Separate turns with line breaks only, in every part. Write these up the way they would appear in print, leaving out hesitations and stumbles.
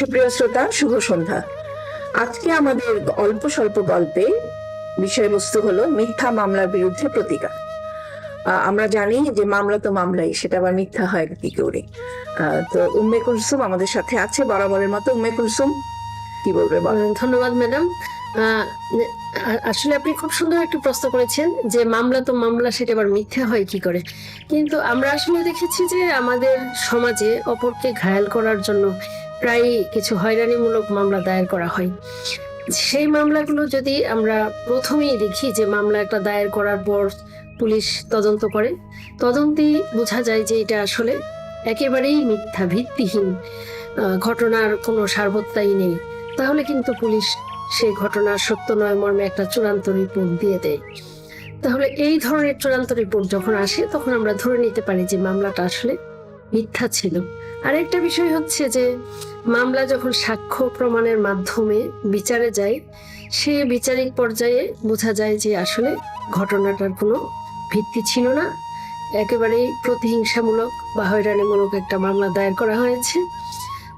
সুপ্রিয় শ্রোতা, শুভ সন্ধ্যা। আজকে আমাদের অল্প স্বল্প গল্পে বিষয়বস্তু হলো মিথ্যা মামলার বিরুদ্ধে প্রতিকার। আমরা জানি যে মামলা তো মামলাই, সেটা আবার মিথ্যা হয় কি করে। তো উম্মে কুলসুম আমাদের সাথে আছে বরাবরের মতো। উম্মে কুলসুম, কি বলবে বলো?
ধন্যবাদ ম্যাডাম। আসলে আপনি খুব সুন্দর একটি প্রশ্ন করেছেন যে মামলা তো মামলা, সেটা আবার মিথ্যা হয় কি করে। কিন্তু আমরা আসলে দেখেছি যে আমাদের সমাজে অপরকে ঘায়াল করার জন্য প্রায় কিছু হয়রানিমূলক মামলা দায়ের করা হয়। সেই মামলাগুলো যদি আমরা প্রথমেই দেখি যে মামলা একটা দায়ের করার পর পুলিশ তদন্ত করে, তদন্তেই বোঝা যায় যে এটা আসলে একেবারেই মিথ্যা, ভিত্তিহীন, ঘটনার কোনো সারবত্তাই নেই, তাহলে কিন্তু পুলিশ সেই ঘটনার সত্য নয় মর্মে একটা চূড়ান্ত রিপোর্ট দিয়ে দেয়। তাহলে এই ধরনের চূড়ান্ত রিপোর্ট যখন আসে তখন আমরা ধরে নিতে পারি যে মামলাটা আসলে মিথ্যা ছিল। আরেকটা বিষয় হচ্ছে যে মামলা যখন সাক্ষ্য প্রমাণের মাধ্যমে বিচারে যায়, সে বিচারিক পর্যায়ে বোঝা যায় যে আসলে ঘটনাটার কোনো ভিত্তি ছিল না, একেবারেই প্রতিহিংসামূলক বা হয়রানিমূলক একটা মামলা দায়ের করা হয়েছে।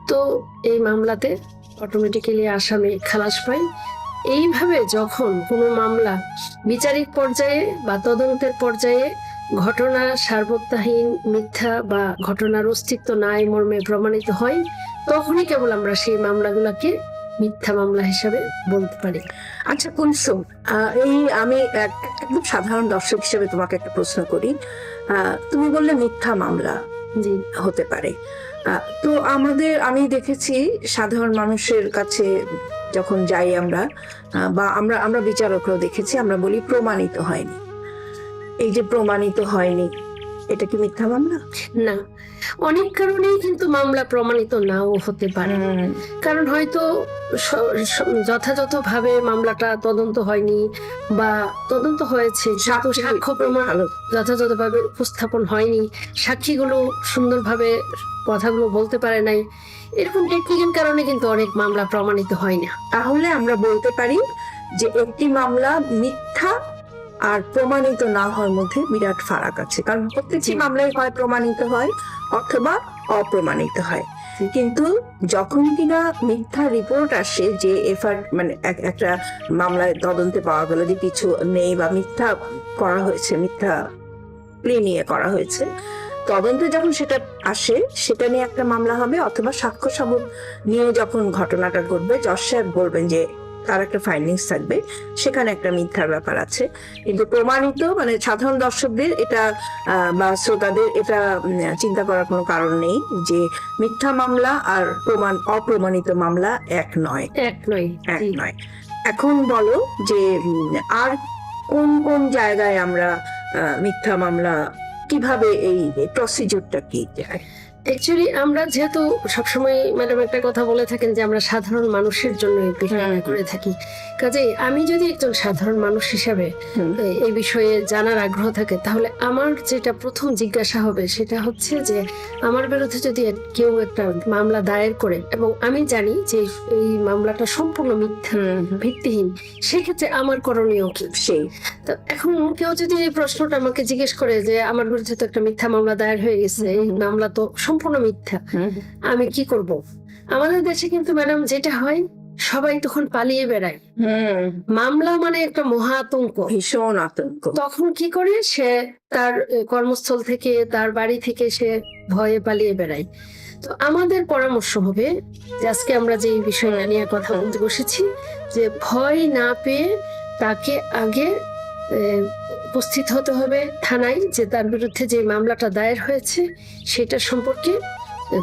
তো এই মামলাতে অটোমেটিক্যালি আসামি খালাস পায়। এইভাবে যখন কোনো মামলা বিচারিক পর্যায়ে বা তদন্তের পর্যায়ে ঘটনা সারবত্তাহীন, মিথ্যা বা ঘটনার অস্তিত্ব নাই মর্মে প্রমাণিত হয়, তখনই কেবল আমরা সেই মামলাগুলোকে মিথ্যা মামলা হিসাবে বলতে পারি।
আচ্ছা কুলসুম, এই আমি একদম সাধারণ দর্শক হিসেবে তোমাকে একটা প্রশ্ন করি। তুমি বললে মিথ্যা মামলা
জি
হতে পারে। তো আমি দেখেছি সাধারণ মানুষের কাছে যখন যাই আমরা, বা আমরা বিচারকরাও দেখেছি, আমরা বলি প্রমাণিত হয়নি। এই যে প্রমাণিত হয়নি, এটা কি মিথ্যা মামলা?
না, অনেক কারণেই কিন্তু মামলা প্রমাণিত নাও হতে পারে। কারণ হয়তো যথাযথভাবে মামলাটা তদন্ত হয়নি, বা তদন্ত হয়েছে সাক্ষ্য প্রমাণ যথাযথভাবে উপস্থাপন হয়নি, সাক্ষীগুলো সুন্দরভাবে কথাগুলো বলতে পারে নাই, এরকম টেকনিক্যাল কারণে কিন্তু অনেক মামলা প্রমাণিত হয় না।
তাহলে আমরা বলতে পারি যে একটি মামলা মিথ্যা আর প্রমাণিত না হওয়ার মধ্যে বিরাট ফারাক আছে। কারণ প্রত্যেকটি মামলায় হয় প্রমাণিত হয় অথবা অপ্রমাণিত হয়। কিন্তু যখন কিনা মিথ্যা রিপোর্ট আসে যে মানে একটা মামলায় তদন্তে পাওয়া গেল যে কিছু নেই বা মিথ্যা করা হয়েছে, মিথ্যা প্লে নিয়ে করা হয়েছে, তদন্তে যখন সেটা আসে সেটা নিয়ে একটা মামলা হবে, অথবা সাক্ষ্য সবুত নিয়ে যখন ঘটনাটা ঘটবে, জজ সাহেব বলবেন যে তার একটা ফাইন্ডিংস থাকবে, সেখানে একটা মিথ্যার ব্যাপার আছে। কিন্তু প্রমাণিত মানে সাধারণ দর্শকদের এটা বা শ্রোতাদের এটা চিন্তা করার কোনো কারণ নেই যে মিথ্যা মামলা আর অপ্রমাণিত মামলা এক নয়। এখন বলো যে আর কোন কোন জায়গায় আমরা মিথ্যা মামলা, কিভাবে এই প্রসিডিউরটা কি যায়?
অ্যাকচুয়ালি আমরা যেহেতু সবসময় ম্যাডাম একটা কথা বলে থাকেন যে আমরা সাধারণ মানুষের জন্য করে থাকি, কাজেই আমি যদি একজন সাধারণ মানুষ হিসাবে এই বিষয়ে জানার আগ্রহ থাকে, তাহলে আমার যেটা প্রথম জিজ্ঞাসা হবে সেটা হচ্ছে যে আমার বিরুদ্ধে যদি কেউ একটা মামলা দায়ের করে এবং আমি জানি যে এই মামলাটা সম্পূর্ণ মিথ্যা, ভিত্তিহীন, সেক্ষেত্রে আমার করণীয় কি? সেই তো এখন কেউ যদি এই প্রশ্নটা আমাকে জিজ্ঞেস করে যে আমার বিরুদ্ধে তো একটা মিথ্যা মামলা দায়ের হয়ে গেছে, এই মামলা তো সম্পূর্ণ মিথ্যা, আমি কি করব? আমাদের দেশে কিন্তু ম্যাডাম যেটা হয়, সবাই তখন পালিয়ে বেড়ায়। মামলা মানে একটা মহা আতঙ্ক,
ভীষণ আতঙ্ক।
তখন কি করে সে তার কর্মস্থল থেকে, তার বাড়ি থেকে সে ভয়ে পালিয়ে বেড়ায়। তো আমাদের পরামর্শ হবে যে আজকে আমরা যে বিষয়টা নিয়ে কথা বলতে বসেছি, যে ভয় না পেয়ে তাকে আগে উপস্থিত হতে হবে থানায়, যে তার বিরুদ্ধে যে মামলাটা দায়ের হয়েছে সেটা সম্পর্কে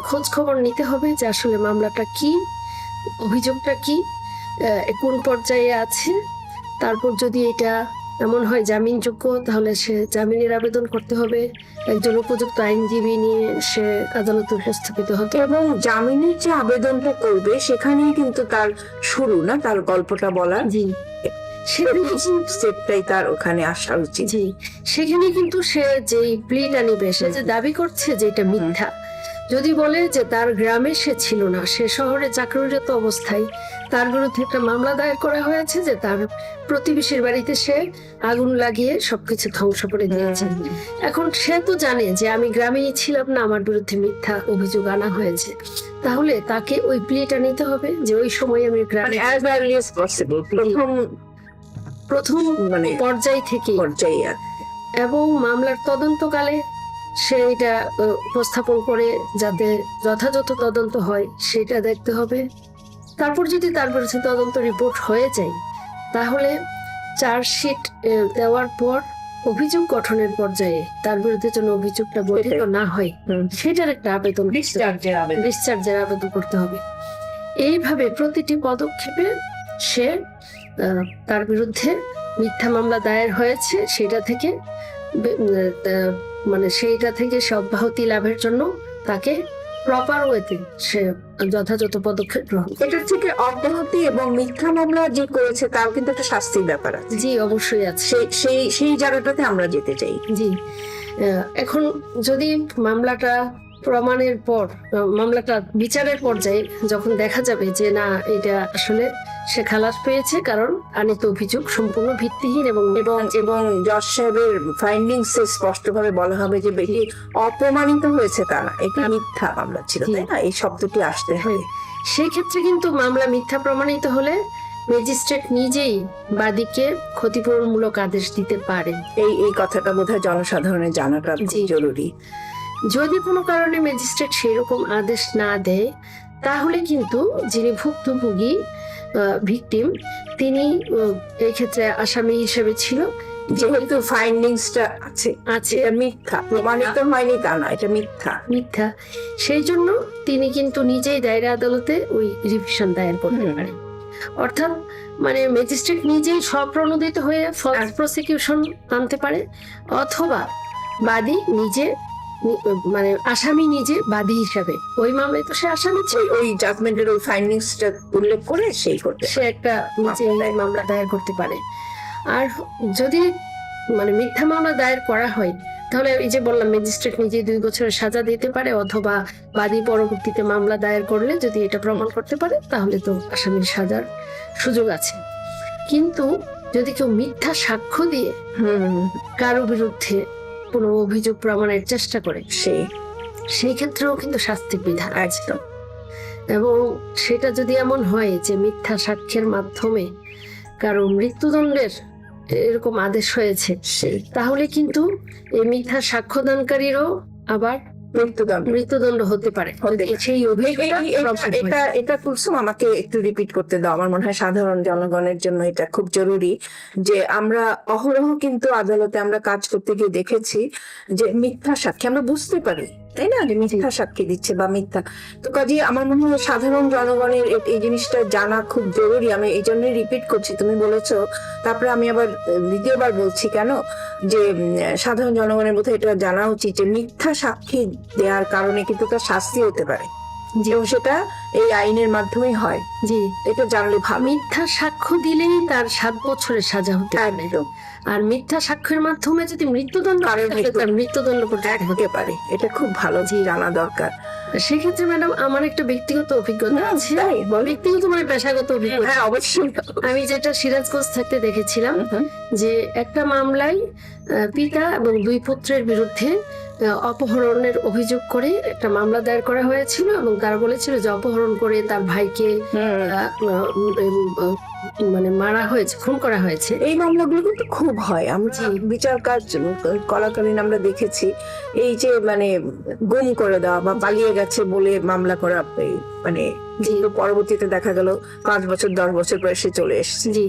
খোঁজ খবর নিতে হবে যে আসলে মামলাটা কি, অভিযোগটা কি, কোন পর্যায়ে আছে। তারপর যদি এটা এমন হয় জামিনযোগ্য, তাহলে সে জামিনের আবেদন করতে হবে, একজন উপযুক্ত আইনজীবী নিয়ে সে আদালতে উপস্থাপিত হতে হবে।
এবং জামিনের যে আবেদনটা করবে সেখানেই কিন্তু তার শুরু, না তার গল্পটা বলার,
জি
সেটাই তার ওখানে আসা উচিত।
জি, সেখানে কিন্তু সে যেই প্লিটা নিবে, সে যে দাবি করছে যে এটা মিথ্যা, যদি বলে যে তার গ্রামে সে ছিল না, সে শহরে চাকরিরত অবস্থায় তার বিরুদ্ধে একটা মামলা দায়ের করা হয়েছে যে তার প্রতিবেশীর বাড়িতে সে আগুন লাগিয়ে সবকিছু ধ্বংস করে দিয়েছে। এখন সে তো জানে যে আমি গ্রামেই ছিলাম না, আমার বিরুদ্ধে মিথ্যা অভিযোগ আনা হয়েছে, তাহলে তাকে ওই প্লেটা নিতে হবে যে ওই সময় আমি গ্রামে
as early as possible,
প্রথম
মানে
পর্যায় থেকে
পর্যায়ে আর
এবং মামলার তদন্তকালে সে এটা উপস্থাপন করে যাতে যথাযথ তদন্ত হয় সেটা দেখতে হবে। তারপর যদি তার বিরুদ্ধে তদন্ত রিপোর্ট হয়ে যায় তাহলে চার্জশিট দেওয়ার পর অভিযোগ গঠনের পর্যায়ে তার বিরুদ্ধে যেন অভিযোগটা গঠিত না হয় সেটার একটা আবেদন ডিসচার্জের আবেদন করতে হবে। এইভাবে প্রতিটি পদক্ষেপে সে তার বিরুদ্ধে মিথ্যা মামলা দায়ের হয়েছে সেটা থেকে মানে সেইটা থেকে সে অব্যাহতি লাভের জন্য তাকে প্রপার ওয়েতে সে যথাযথ পদক্ষেপ গ্রহণ করে।
এটার থেকে অব্যাহতি এবং মিথ্যা মামলা যে করেছে তার কিন্তু একটা শাস্তির ব্যাপার আছে।
জি অবশ্যই আছে,
সেই জায়গাটাতে আমরা যেতে চাই।
জি এখন যদি মামলাটা প্রমাণের পর মামলাটা বিচারের পর্যায়ে যখন দেখা যাবে যে না এটা আসলে সে খালাস পেয়েছে কারণ আনিত অভিযোগ সম্পূর্ণ ভিত্তিহীন এবং
এবং জজ সাহেবের ফাইন্ডিংস স্পষ্টভাবে বলা হবে যে বেশি অপ্রমাণিত হয়েছে তা না, এটা মিথ্যা মামলা ছিল, তাই না? এই শব্দটি আসতে হয়।
সেই ক্ষেত্রে কিন্তু মামলা মিথ্যা প্রমাণিত হলে ম্যাজিস্ট্রেট নিজেই বাদীকে ক্ষতিপূরণমূলক আদেশ দিতে পারেন।
এই কথাটা বোধহয় জনসাধারণের জানাটা খুব জরুরি।
যদি কোনো কারণে ম্যাজিস্ট্রেট সেরকম আদেশ না দেয় তাহলে কিন্তু যিনি ভুক্তভোগী ভিকটিম তিনি এই ক্ষেত্রে আসামি হিসেবে ছিল,
যেহেতু ফাইন্ডিংসটা আছে এটা মিথ্যা প্রমাণিত হয়নি তা না, এটা
মিথ্যা সেই জন্য তিনি কিন্তু নিজেই দায়রা আদালতে ওই রিভিশন দায়ের করতে পারেন। অর্থাৎ মানে ম্যাজিস্ট্রেট নিজেই স্বপ্রণোদিত হয়ে ফলস প্রসিকিউশন আনতে পারে অথবা বাদী নিজে মানে আসামি নিজে বাদী হিসাবে ওই মামলায় তো সে আসামি ছিল,
ওই জাজমেন্টের ওই ফাইন্ডিংসটা উল্লেখ করে
সে একটা নিজে মামলা দায়ের করতে পারে। আর যদি মানে মিথ্যা মামলা দায়ের করা হয় তাহলে এই যে বললাম ম্যাজিস্ট্রেট নিজে 2 বছরের সাজা দিতে পারে অথবা বাদী পরবর্তীতে মামলা দায়ের করলে যদি এটা প্রমাণ করতে পারে তাহলে তো আসামির সাজার সুযোগ আছে। কিন্তু যদি কেউ মিথ্যা সাক্ষ্য দিয়ে কারো বিরুদ্ধে কোনো অভিযোগ প্রমাণের চেষ্টা করে সেই ক্ষেত্রেও কিন্তু শাস্তির বিধান আছে। এবং সেটা যদি এমন হয় যে মিথ্যা সাক্ষ্যের মাধ্যমে কারো মৃত্যুদণ্ডের এরকম আদেশ হয়েছে তাহলে কিন্তু এই মিথ্যা সাক্ষ্যদানকারীরও আবার মৃত্যুদণ্ড হতে পারে। সেই
এটা কুলসুম আমাকে একটু রিপিট করতে দাও, আমার মনে হয় সাধারণ জনগণের জন্য এটা খুব জরুরি যে আমরা অহরহ কিন্তু আদালতে আমরা কাজ করতে গিয়ে দেখেছি যে মিথ্যা সাক্ষী আমরা বুঝতে পারি, তাই না, যে মিথ্যা সাক্ষী দিচ্ছে বা মিথ্যা। তো কাজে আমার মনে হয় সাধারণ জনগণের এই জিনিসটা জানা খুব জরুরি। আমি এই জন্যই রিপিট করছি, তুমি বলেছো তারপরে আমি আবার দ্বিতীয়বার বলছি কেন, যে সাধারণ জনগণের মধ্যে এটা জানা উচিত যে মিথ্যা সাক্ষী দেওয়ার কারণে কিন্তু তার শাস্তি হতে পারে, এবং সেটা এই আইনের মাধ্যমেই হয়।
জি
এটা জানলে ভালো।
মিথ্যা সাক্ষ্য দিলেই তার 7 বছরের সাজা হতে পারে, আর মিথ্যা সাক্ষ্যের মাধ্যমে যদি মৃত্যুদণ্ড মৃত্যুদণ্ড
হতে পারে। এটা খুব ভালো জানা দরকার।
সেক্ষেত্রে ম্যাডাম আমার একটা ব্যক্তিগত অভিজ্ঞতা আছে, ব্যক্তিগত মানে পেশাগত অভিজ্ঞতা।
হ্যাঁ অবশ্যই।
আমি যেটা সিরাজগঞ্জ থাকতে দেখেছিলাম যে একটা মামলায় পিতা এবং 2 পুত্রের বিরুদ্ধে অপহরণের অভিযোগ করে একটা মামলা দায়ের করা হয়েছিল এবং তারা বলেছিল যে অপহরণ করে তার ভাইকে মানে মারা হয়েছে, খুন করা হয়েছে।
এই মামলাগুলো কিন্তু খুব হয়, আমরা বিচার কাজ করাকালীন আমরা দেখেছি এই যে মানে গুম করে দেওয়া বা পালিয়ে গেছে বলে মামলা করা, মানে কিন্তু পরবর্তীতে দেখা গেল 5 বছর 10 বছর পরে সে চলে এসেছে।
জি,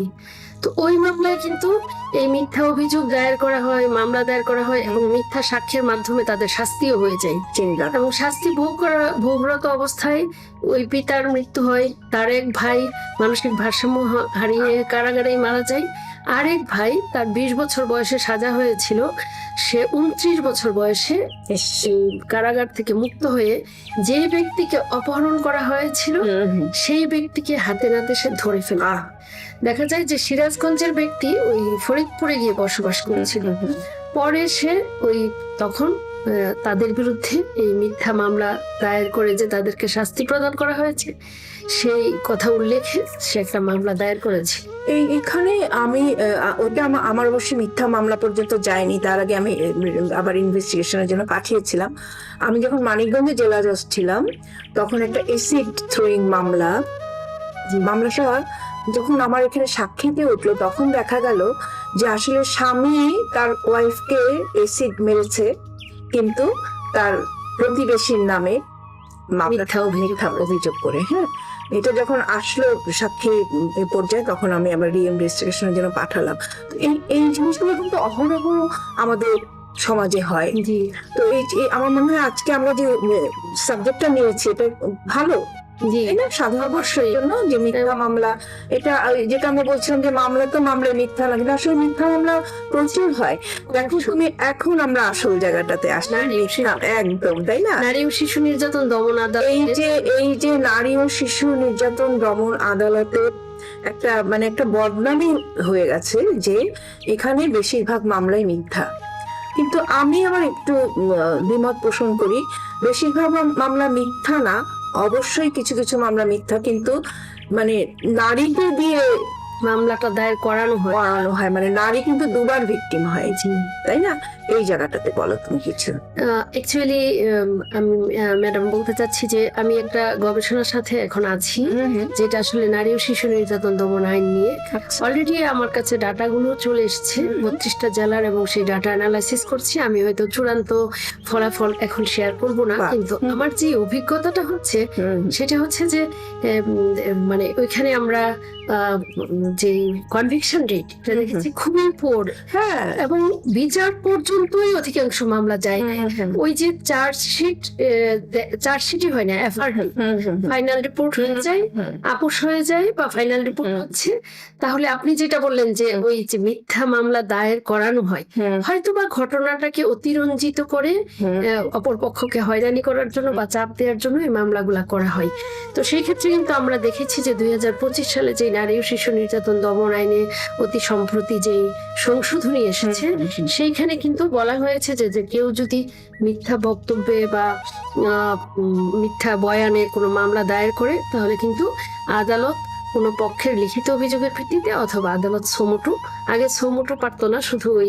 তো ওই মামলায় কিন্তু এই মিথ্যা অভিযোগ দায়ের করা হয়, মামলা দায়ের করা হয় এবং মিথ্যা সাক্ষ্যের মাধ্যমে তাদের শাস্তিও হয়ে যায়। এবং শাস্তি ভোগরত অবস্থায় ওই পিতার মৃত্যু হয়, তার এক ভাই মানসিক ভারসাম্য হারিয়ে কারাগারেই মারা যায়, আরেক ভাই তার 20 বছর বয়সে সাজা হয়েছিল, সে 29 বছর বয়সে কারাগার থেকে মুক্ত হয়ে যে ব্যক্তিকে অপহরণ করা হয়েছিল সেই ব্যক্তিকে হাতে নাতে সে ধরে ফেলে। দেখা যায় যে সিরাজগঞ্জের ব্যক্তি ওই ফরিদপুরে গিয়ে বসবাস করেছিল, পরে সে ওই তখন তাদের বিরুদ্ধে এই মিথ্যা মামলা দায়ের করে যে তাদেরকে শাস্তি প্রদান করা হয়েছে সেই কথা উল্লেখে সে একটা মামলা দায়ের করেছে।
এখানে আমি ওটা আমার অবশ্যই মিথ্যা মামলা পর্যন্ত যায়নি, তার আগে আমি আবার ইনভেস্টিগেশনের জন্য পাঠিয়েছিলাম। আমি যখন মানিকগঞ্জে জেলা জজ ছিলাম তখন একটা এসিড থ্রোয়িং মামলাটা যখন আমার এখানে সাক্ষীতে উঠলো তখন দেখা গেল যে আসলে স্বামী তার ওয়াইফকে এসিড মেরেছে, কিন্তু তার প্রতিবেশীর নামে মিথ্যা অভিযোগ করে। হ্যাঁ, এটা যখন আসলো সাক্ষী পর্যায়ে তখন আমি আবার রিইনভেস্টিগেশনের জন্য পাঠালাম। তো এই জিনিসগুলো কিন্তু অহরহ আমাদের সমাজে হয়। তো এই আমার মনে হয় আজকে আমরা যে সাবজেক্টটা নিয়েছি এটা ভালো সাধারণ মানুষের জন্য, যে মিথ্যা মামলা, এটা যেটা আমরা বলছিলাম যে মামলা তো মামলায় মিথ্যা লাগে না, আসলে মিথ্যা মামলা প্রচুর হয়। এখন আমরা আসল জায়গাটাতে আসলাম, একদম তাই না?
নারী ও শিশু নির্যাতন দমন আদালত,
এই যে নারী ও শিশু নির্যাতন দমন আদালতের একটা বদনামই হয়ে গেছে যে এখানে বেশিরভাগ মামলাই মিথ্যা। কিন্তু আমি আবার একটু দ্বিমত পোষণ করি, বেশিরভাগ মামলা মিথ্যা না, অবশ্যই কিছু কিছু মামলা মিথ্যা, কিন্তু নারীকে দিয়ে
মামলাটা দায়ের করানো
হয়, নারী কিন্তু দুবার ভিকটিম হয়, তাই না? এই জায়গাটাতে বলো তুমি কিছু।
অ্যাকচুয়ালি আমি ম্যাডাম বলতে চাচ্ছি যে আমি একটা গবেষণার সাথে এখন আছি, যেটা আসলে নারী ও শিশু নির্যাতন দমন আইন নিয়ে। অলরেডি আমার কাছে ডাটাগুলো চলে এসেছে 32টা জেলার, এবং সেই ডাটা অ্যানালাইসিস করছি। আমি হয়তো চূড়ান্ত ফলাফল এখন শেয়ার করব না, কিন্তু আমার যে অভিজ্ঞতাটা হচ্ছে সেটা হচ্ছে যে ওইখানে আমরা যে কনভিকশন রেট দেখেছি খুবই পোর, এবং বিচার পর্যন্তই অধিকাংশ মামলা যায়। ওই যে চার্জশিটই হয় না, ফাইনাল রিপোর্ট হয়ে যায়, আপোষ হয়ে যায় বা ফাইনাল রিপোর্ট হচ্ছে। তাহলে আপনি যেটা বললেন যে ওই যে মিথ্যা মামলা দায়ের করানো হয়, হয়তো বা ঘটনাটাকে অতিরঞ্জিত করে অপর পক্ষকে হয়রানি করার জন্য বা চাপ দেওয়ার জন্য এই মামলাগুলা করা হয়। তো সেই ক্ষেত্রে কিন্তু আমরা দেখেছি যে 2025 সালে যে নারী ও শিশু নির্যাতন দমন আইনে অতি সম্প্রতি যে সংশোধনী এসেছে, সেইখানে কিন্তু বলা হয়েছে যে কেউ যদি মিথ্যা বক্তব্যে বা মিথ্যা বয়ানে কোনো মামলা দায়ের করে, তাহলে কিন্তু আদালত কোনো পক্ষের লিখিত অভিযোগের ভিত্তিতে অথবা আদালত আগে সোমোটো পারতো না, শুধু ওই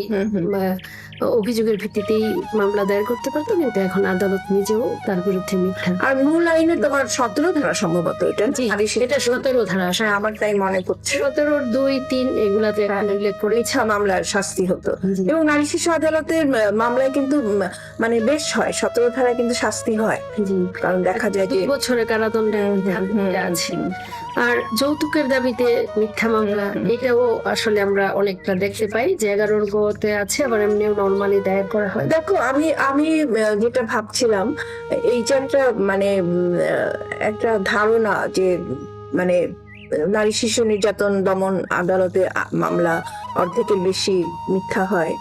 অভিযোগের ভিত্তিতেই মামলা দায়ের করতে পারতো, কিন্তু এখন আদালত নিজেও তার বিরুদ্ধে মিথ্যা।
আর মূল আইনে তোমার 17 ধারা সম্ভবত, এটা
17 ধারা,
আমার তাই মনে করছে
17, 2, 3 এগুলাতে উল্লেখ করে
মিথ্যা মামলার শাস্তি হতো। এবং নারী শিশু আদালতের মামলায় কিন্তু বেশ হয়, 17 ধারায় কিন্তু শাস্তি হয়, কারণ দেখা যায় যে
2 বছরের কারাদণ্ডের আছে। আর যৌতুকের দাবিতে মিথ্যা মামলা, এটাও আসলে আমরা অনেকটা দেখতে পাই যে 11 গতে আছে, আবার এমনিও নরমালি দায়ের করা হয়।
দেখো আমি যেটা ভাবছিলাম, এই যে একটা ধারণা যে নারী শিশু নির্যাতন দমন আদালতে মামলা অর্ধেকের বেশি মিথ্যা হয়,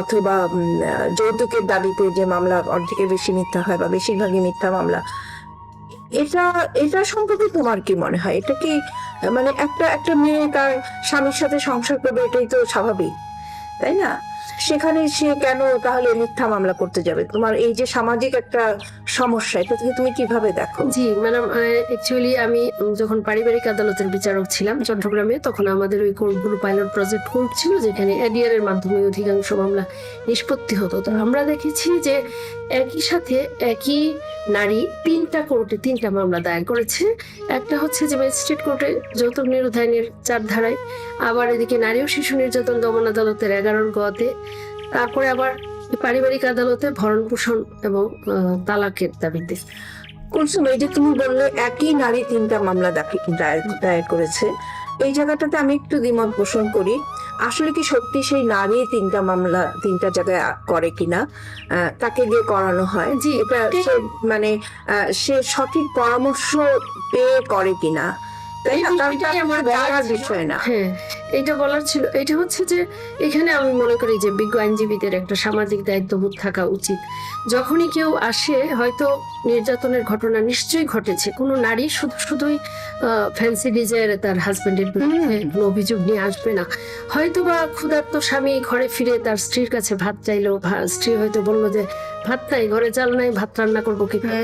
অথবা যৌতুকের দাবিতে যে মামলা অর্ধেকের বেশি মিথ্যা হয় বা বেশিরভাগই মিথ্যা মামলা, এটা সম্পর্কে তোমার কি মনে হয়? এটা কি একটা মেয়ে তার স্বামীর সাথে সংসার করবে, এটাই তো স্বাভাবিক, তাই না? সেখানে সে কেন তাহলে মিথ্যা মামলা করতে যাবে? তোমার এই যে সামাজিক একটা সমস্যা, এটা থেকে তুমি কিভাবে দেখো?
জি ম্যাডাম, অ্যাকচুয়ালি আমি যখন পারিবারিক আদালতের বিচারক ছিলাম চট্টগ্রামে, তখন আমাদের ওই কোর্টগুলো পাইলট প্রজেক্ট কোর্ট ছিল, যেখানে এডিআর এর মাধ্যমে অধিকাংশ মামলা নিষ্পত্তি হতো। তো আমরা দেখেছি যে একই সাথে একই নারী 3টা কোর্টে 3টা মামলা দায়ের করেছে। একটা হচ্ছে যে ম্যাজিস্ট্রেট কোর্টে যৌতুক নিরোধ আইনের 4 ধারায়, আবার এদিকে নারী ও শিশু নির্যাতন দমন আদালতের 11 গতে, তারপরে আবার পারিবারিক আদালতে ভরণ পোষণ এবং তালাকের দাবিতে।
কুলসুম, এই যে তুমি বললে একই নারী 3টা মামলা দায়ের করেছে, এই জায়গাটাতে আমি একটু দ্বিমত পোষণ করি। আসলে কি সত্যি সেই নারী 3টা মামলা 3টা জায়গায় করে কিনা, তাকে দিয়ে করানো হয়, জি এটা সে সে সঠিক পরামর্শ পেয়ে করে কিনা, তাই না? কারণ
এটাই
এটা
আমার
বলার বিষয় না।
হ্যাঁ, এটা বলার ছিল। এটা হচ্ছে যে এখানে আমি মনে করি যে বিজ্ঞ আইনজীবীদের একটা সামাজিক দায়িত্ববোধ থাকা উচিত। যখনই কেউ আসে, হয়তো নির্যাতনের ঘটনা নিশ্চয়ই ঘটেছে, কোনো নারী শুধুই ফ্যান্সি ডিজায়ারে তার হাজবেন্ডের বিরুদ্ধে কোনো অভিযোগ নিয়ে আসবে না। হয়তো বা ক্ষুধার্ত স্বামী ঘরে ফিরে তার স্ত্রীর কাছে ভাত চাইলো, স্ত্রী হয়তো বললো যে ভাত নাই, ঘরে চাল নাই, ভাত রান্না করবো কি করে?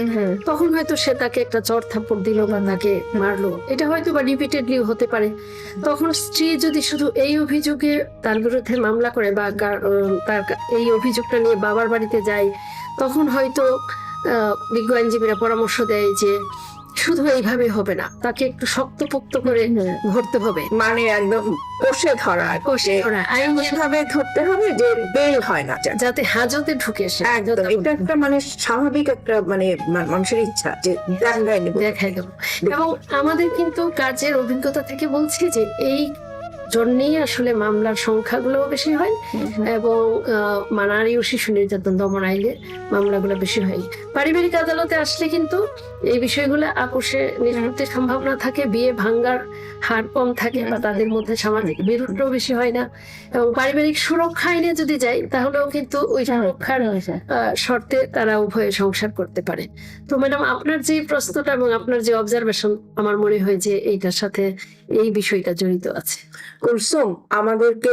তখন হয়তো সে তাকে একটা চড় থাপ্পড় দিল বা তাকে মারলো। এটা হয়তো বা রিপিটেডলি হতে পারে। তখন স্ত্রী যদি শুধু এই অভিযোগে তার বিরুদ্ধে মামলা করে বা তার এই অভিযোগটা নিয়ে বাবার বাড়িতে যায়, তখন হয়তো বিজ্ঞ আইনজীবীরা পরামর্শ দেয় যে শুধু এইভাবে হবে না, তাকে একটু শক্তপোক্ত করে ধরতে হবে,
মানে একদম কষে ধরা,
কষে ধরা, আইন
এভাবে ধরতে হবে যে বের হয় না যাতে।
যাতে হাজতে ঢুকে সে
একদম এটা একটা মানে স্বাভাবিক একটা মানে মানুষের ইচ্ছা যে দেখাই নেব,
দেখাই দেবো। এবং আমাদের কিন্তু কাজের অভিজ্ঞতা থেকে বলছি যে এই জন্যেই আসলে মামলার সংখ্যাগুলো বেশি হয় এবং নারী ও শিশু নির্যাতন দমন আইনে মামলাগুলো বেশি হয়। পারিবারিক আদালতে আসলে কিন্তু এই বিষয়গুলো আপোষে নিষ্পত্তির সম্ভাবনা থাকে, বিয়ে ভাঙ্গার হার কম থাকে বা তাদের মধ্যে সামাজিক বিরোধটাও বেশি হয় না। এবং পারিবারিক সুরক্ষা আইনে যদি যাই তাহলেও কিন্তু ওই সুরক্ষার শর্তে তারা উভয়ে সংসার করতে পারে। তো ম্যাডাম, আপনার যে প্রশ্নটা এবং আপনার যে অবজারভেশন, আমার মনে হয় যে এইটার সাথে এই বিষয়টা জড়িত আছে।
কুলসুম, আমাদেরকে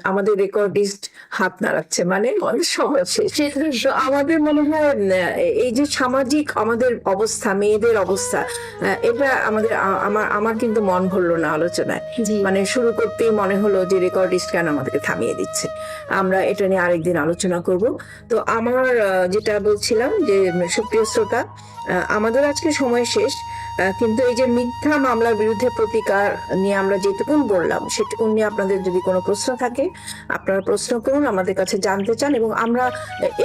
আমাদের রেকর্ডিস্ট হাত নাড়াচ্ছে, মানে অনেক সময় শেষ। তো আমাদের মনে হয় এই যে সামাজিক আমাদের অবস্থা, মেয়েদের অবস্থা, এটা আমাদের আমার কিন্তু মন ভরলো না আলোচনায়। মানে শুরু করতেই মনে হলো যে রেকর্ডিস্ট কেন আমাদেরকে থামিয়ে দিচ্ছে। আমরা এটা নিয়ে আরেকদিন আলোচনা করব। তো আমার যেটা বলছিলাম যে সুপ্রিয় শ্রোতা, আমাদের আজকে সময় শেষ, কিন্তু এই যে মিথ্যা মামলার বিরুদ্ধে প্রতিকার নিয়ে আমরা যেটুকুন বললাম, সেটুকুন নিয়ে আপনাদের যদি কোনো প্রশ্ন থাকে আপনারা প্রশ্ন করুন, আমাদের কাছে জানতে চান, এবং আমরা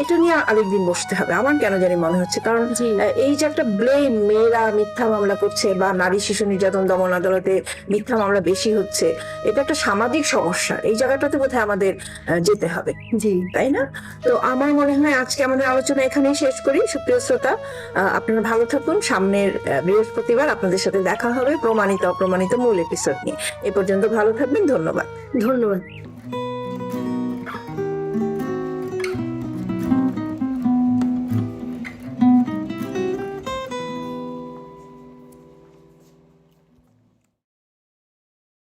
এটা নিয়ে আরেকদিন বসতে হবে আমার কেন জানি মনে হচ্ছে। কারণ এই যে একটা ব্লেম, মেয়েরা মিথ্যা মামলা করছে বা নারী শিশু নির্যাতন দমন আদালতে মিথ্যা মামলা বেশি হচ্ছে, এটা একটা সামাজিক সমস্যা। এই জায়গাটাতে বোধহয় আমাদের যেতে হবে, তাই না? তো আমার মনে হয় আজকে আমাদের আলোচনা এখানেই শেষ করি। সুপ্রিয় শ্রোতা, আপনারা ভালো থাকুন। সামনের বৃহস্পতিবার আপনাদের সাথে দেখা হবে প্রমাণিত অপ্রমাণিত মূল এপিসোড নিয়ে। এ পর্যন্ত ভালো থাকবেন। ধন্যবাদ।